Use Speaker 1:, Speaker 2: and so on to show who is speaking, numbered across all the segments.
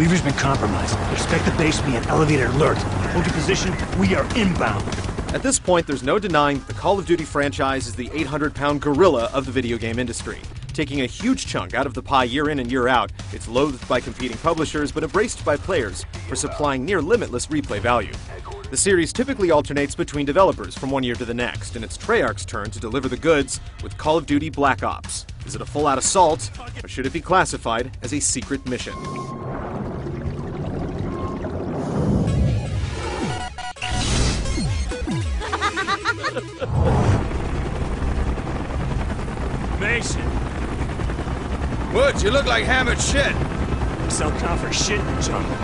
Speaker 1: Weaver's been compromised. Expect the base to be on elevated alert. Hold your position. We are inbound.
Speaker 2: At this point, there's no denying that the Call of Duty franchise is the 800-pound gorilla of the video game industry. Taking a huge chunk out of the pie year in and year out, it's loathed by competing publishers but embraced by players for supplying near-limitless replay value. The series typically alternates between developers from one year to the next, and it's Treyarch's turn to deliver the goods with Call of Duty Black Ops. Is it a full-out assault, or should it be classified as a secret mission?
Speaker 1: Mason!
Speaker 3: Woods, you look like hammered shit.
Speaker 1: Sell count for shit in the jungle.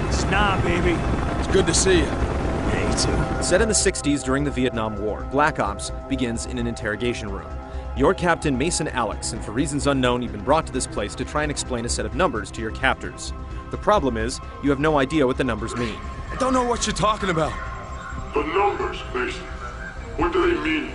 Speaker 1: It's nah, baby.
Speaker 3: It's good to see you.
Speaker 1: Yeah, you too.
Speaker 2: Set in the 60s during the Vietnam War, Black Ops begins in an interrogation room. You're Captain Mason Alex, and for reasons unknown, you've been brought to this place to try and explain a set of numbers to your captors. The problem is, you have no idea what the numbers mean.
Speaker 3: I don't know what you're talking about.
Speaker 4: The numbers, Mason. What do they mean?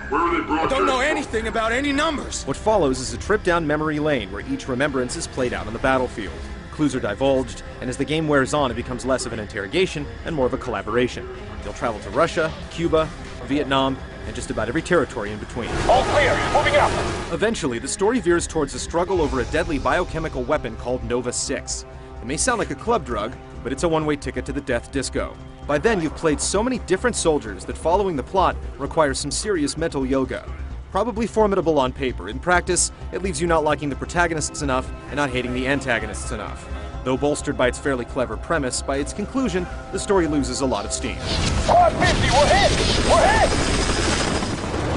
Speaker 4: Where were they
Speaker 3: I
Speaker 4: broadcast
Speaker 3: don't know
Speaker 4: from?
Speaker 3: anything about any numbers.
Speaker 2: What follows is a trip down memory lane where each remembrance is played out on the battlefield. Clues are divulged, and as the game wears on, it becomes less of an interrogation and more of a collaboration. You'll travel to Russia, Cuba, Vietnam, and just about every territory in between.
Speaker 5: All clear, moving up.
Speaker 2: Eventually, the story veers towards a struggle over a deadly biochemical weapon called Nova 6. It may sound like a club drug, but it's a one-way ticket to the death disco. By then, you've played so many different soldiers that following the plot requires some serious mental yoga. Probably formidable on paper. In practice, it leaves you not liking the protagonists enough and not hating the antagonists enough. Though bolstered by its fairly clever premise, by its conclusion, the story loses a lot of steam.
Speaker 5: Squad 50, we're hit! We're hit!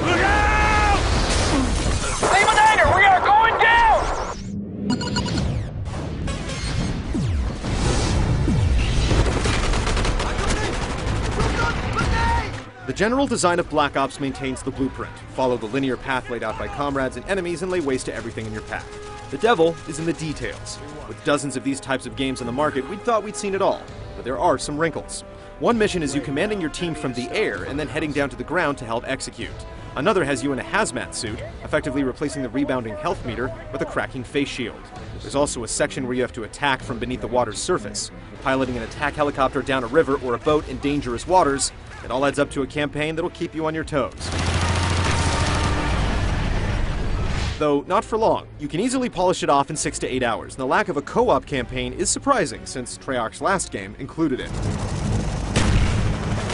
Speaker 1: Look out!
Speaker 5: Leave a dagger, we are going down!
Speaker 2: The general design of Black Ops maintains the blueprint. Follow the linear path laid out by comrades and enemies and lay waste to everything in your path. The devil is in the details. With dozens of these types of games on the market, we'd thought we'd seen it all, but there are some wrinkles. One mission is you commanding your team from the air and then heading down to the ground to help execute. Another has you in a hazmat suit, effectively replacing the rebounding health meter with a cracking face shield. There's also a section where you have to attack from beneath the water's surface, piloting an attack helicopter down a river or a boat in dangerous waters. It all adds up to a campaign that'll keep you on your toes. Though not for long. You can easily polish it off in 6 to 8 hours, and the lack of a co-op campaign is surprising since Treyarch's last game included it.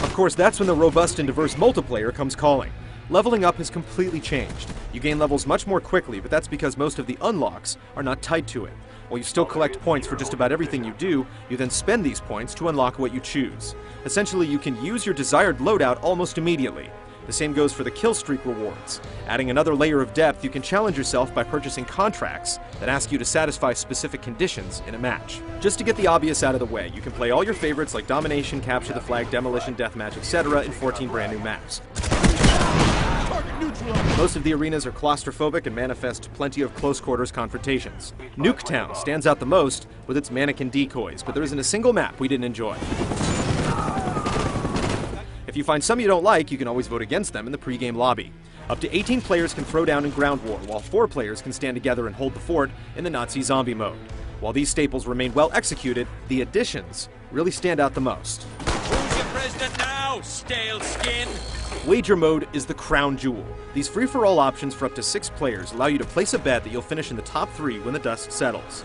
Speaker 2: Of course, that's when the robust and diverse multiplayer comes calling. Leveling up has completely changed. You gain levels much more quickly, but that's because most of the unlocks are not tied to it. While you still collect points for just about everything you do, you then spend these points to unlock what you choose. Essentially, you can use your desired loadout almost immediately. The same goes for the kill streak rewards. Adding another layer of depth, you can challenge yourself by purchasing contracts that ask you to satisfy specific conditions in a match. Just to get the obvious out of the way, you can play all your favorites like Domination, Capture the Flag, Demolition, Deathmatch, etc. in 14 brand new maps. Most of the arenas are claustrophobic and manifest plenty of close-quarters confrontations. Nuketown stands out the most with its mannequin decoys, but there isn't a single map we didn't enjoy. If you find some you don't like, you can always vote against them in the pre-game lobby. Up to 18 players can throw down in ground war, while 4 players can stand together and hold the fort in the Nazi zombie mode. While these staples remain well executed, the additions really stand out the most.
Speaker 6: Who's your president now, stale skin?
Speaker 2: Wager mode is the crown jewel. These free-for-all options for up to 6 players allow you to place a bet that you'll finish in the top 3 when the dust settles.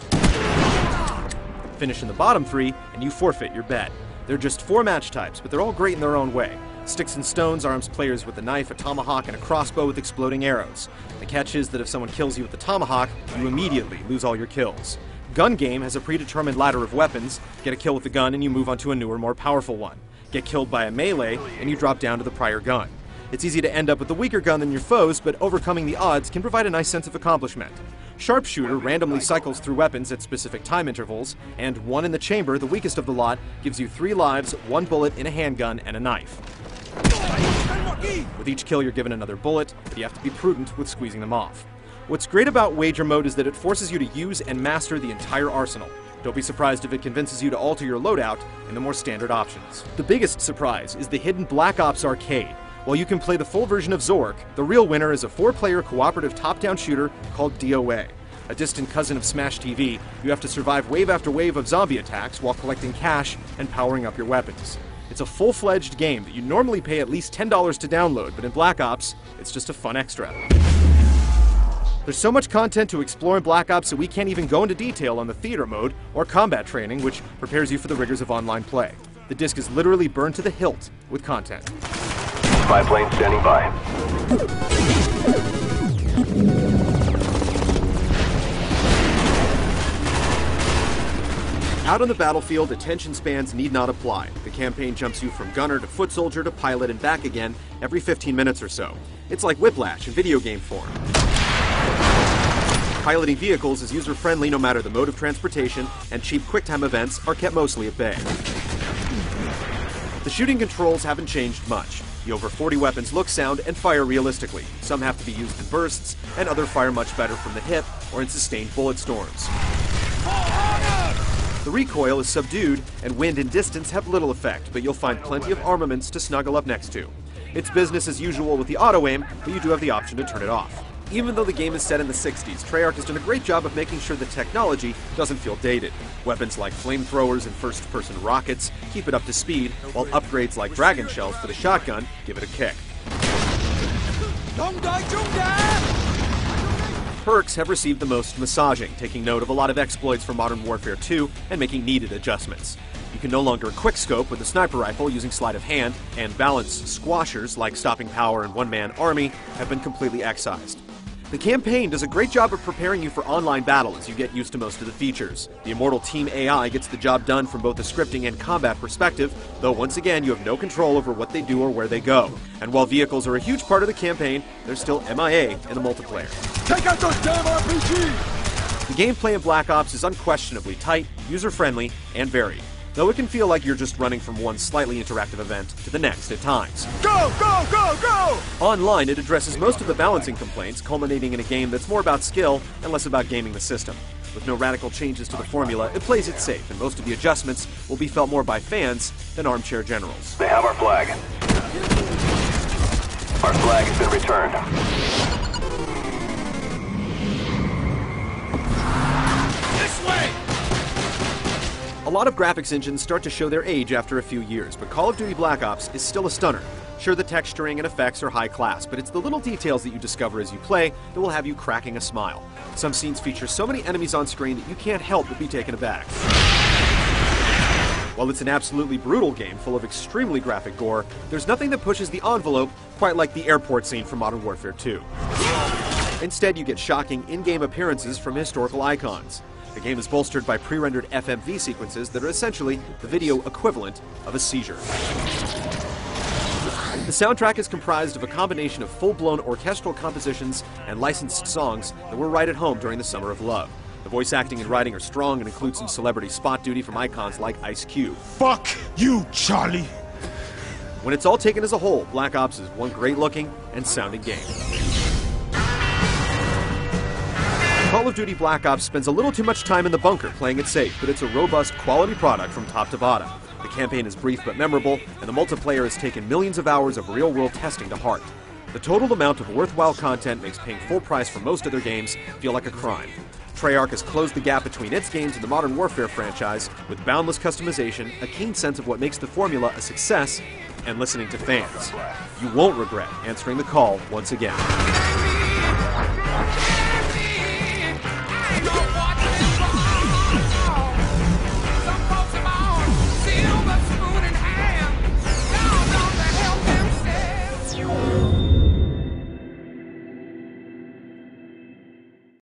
Speaker 2: Finish in the bottom 3, and you forfeit your bet. There are just 4 match types, but they're all great in their own way. Sticks and Stones arms players with a knife, a tomahawk, and a crossbow with exploding arrows. The catch is that if someone kills you with the tomahawk, you immediately lose all your kills. Gun Game has a predetermined ladder of weapons. Get a kill with the gun and you move on to a newer, more powerful one. Get killed by a melee, and you drop down to the prior gun. It's easy to end up with the weaker gun than your foes, but overcoming the odds can provide a nice sense of accomplishment. Sharpshooter randomly cycles through weapons at specific time intervals, and One in the Chamber, the weakest of the lot, gives you 3 lives, 1 bullet in a handgun, and a knife. With each kill, you're given another bullet, but you have to be prudent with squeezing them off. What's great about Wager Mode is that it forces you to use and master the entire arsenal. Don't be surprised if it convinces you to alter your loadout in the more standard options. The biggest surprise is the hidden Black Ops Arcade. While you can play the full version of Zork, the real winner is a 4-player cooperative top-down shooter called DOA. A distant cousin of Smash TV, you have to survive wave after wave of zombie attacks while collecting cash and powering up your weapons. It's a full-fledged game that you normally pay at least $10 to download, but in Black Ops, it's just a fun extra. There's so much content to explore in Black Ops that we can't even go into detail on the theater mode or combat training, which prepares you for the rigors of online play. The disc is literally burned to the hilt with content.
Speaker 7: Spy plane standing by.
Speaker 2: Out on the battlefield, attention spans need not apply. The campaign jumps you from gunner to foot soldier to pilot and back again every 15 minutes or so. It's like Whiplash in video game form. Piloting vehicles is user-friendly no matter the mode of transportation, and cheap QuickTime events are kept mostly at bay. The shooting controls haven't changed much. The over 40 weapons look, sound, and fire realistically. Some have to be used in bursts, and others fire much better from the hip or in sustained bullet storms. The recoil is subdued, and wind and distance have little effect, but you'll find plenty of armaments to snuggle up next to. It's business as usual with the auto-aim, but you do have the option to turn it off. Even though the game is set in the 60s, Treyarch has done a great job of making sure the technology doesn't feel dated. Weapons like flamethrowers and first-person rockets keep it up to speed, while upgrades like dragon shells for the shotgun give it a kick. Perks have received the most massaging, taking note of a lot of exploits from Modern Warfare 2 and making needed adjustments. You can no longer quickscope with a sniper rifle using sleight of hand, and balanced squashers like stopping power and one-man army have been completely excised. The campaign does a great job of preparing you for online battle as you get used to most of the features. The Immortal Team AI gets the job done from both a scripting and combat perspective, though once again you have no control over what they do or where they go. And while vehicles are a huge part of the campaign, they're still MIA in the multiplayer.
Speaker 3: Take out those damn RPGs!
Speaker 2: The gameplay in Black Ops is unquestionably tight, user-friendly, and varied, though it can feel like you're just running from one slightly interactive event to the next at times.
Speaker 3: Go, go, go, go!
Speaker 2: Online, it addresses most of the balancing complaints, culminating in a game that's more about skill and less about gaming the system. With no radical changes to the formula, it plays it safe, and most of the adjustments will be felt more by fans than armchair generals.
Speaker 7: They have our flag. Our flag has been returned.
Speaker 3: This way!
Speaker 2: A lot of graphics engines start to show their age after a few years, but Call of Duty Black Ops is still a stunner. Sure, the texturing and effects are high class, but it's the little details that you discover as you play that will have you cracking a smile. Some scenes feature so many enemies on screen that you can't help but be taken aback. While it's an absolutely brutal game full of extremely graphic gore, there's nothing that pushes the envelope quite like the airport scene from Modern Warfare 2. Instead, you get shocking in-game appearances from historical icons. The game is bolstered by pre-rendered FMV sequences that are essentially the video equivalent of a seizure. The soundtrack is comprised of a combination of full-blown orchestral compositions and licensed songs that were right at home during the Summer of Love. The voice acting and writing are strong and include some celebrity spot duty from icons like Ice Cube.
Speaker 3: Fuck you, Charlie!
Speaker 2: When it's all taken as a whole, Black Ops is one great-looking and sounding game. Call of Duty Black Ops spends a little too much time in the bunker playing it safe, but it's a robust, quality product from top to bottom. The campaign is brief but memorable, and the multiplayer has taken millions of hours of real-world testing to heart. The total amount of worthwhile content makes paying full price for most of their games feel like a crime. Treyarch has closed the gap between its games and the Modern Warfare franchise with boundless customization, a keen sense of what makes the formula a success, and listening to fans. You won't regret answering the call once again.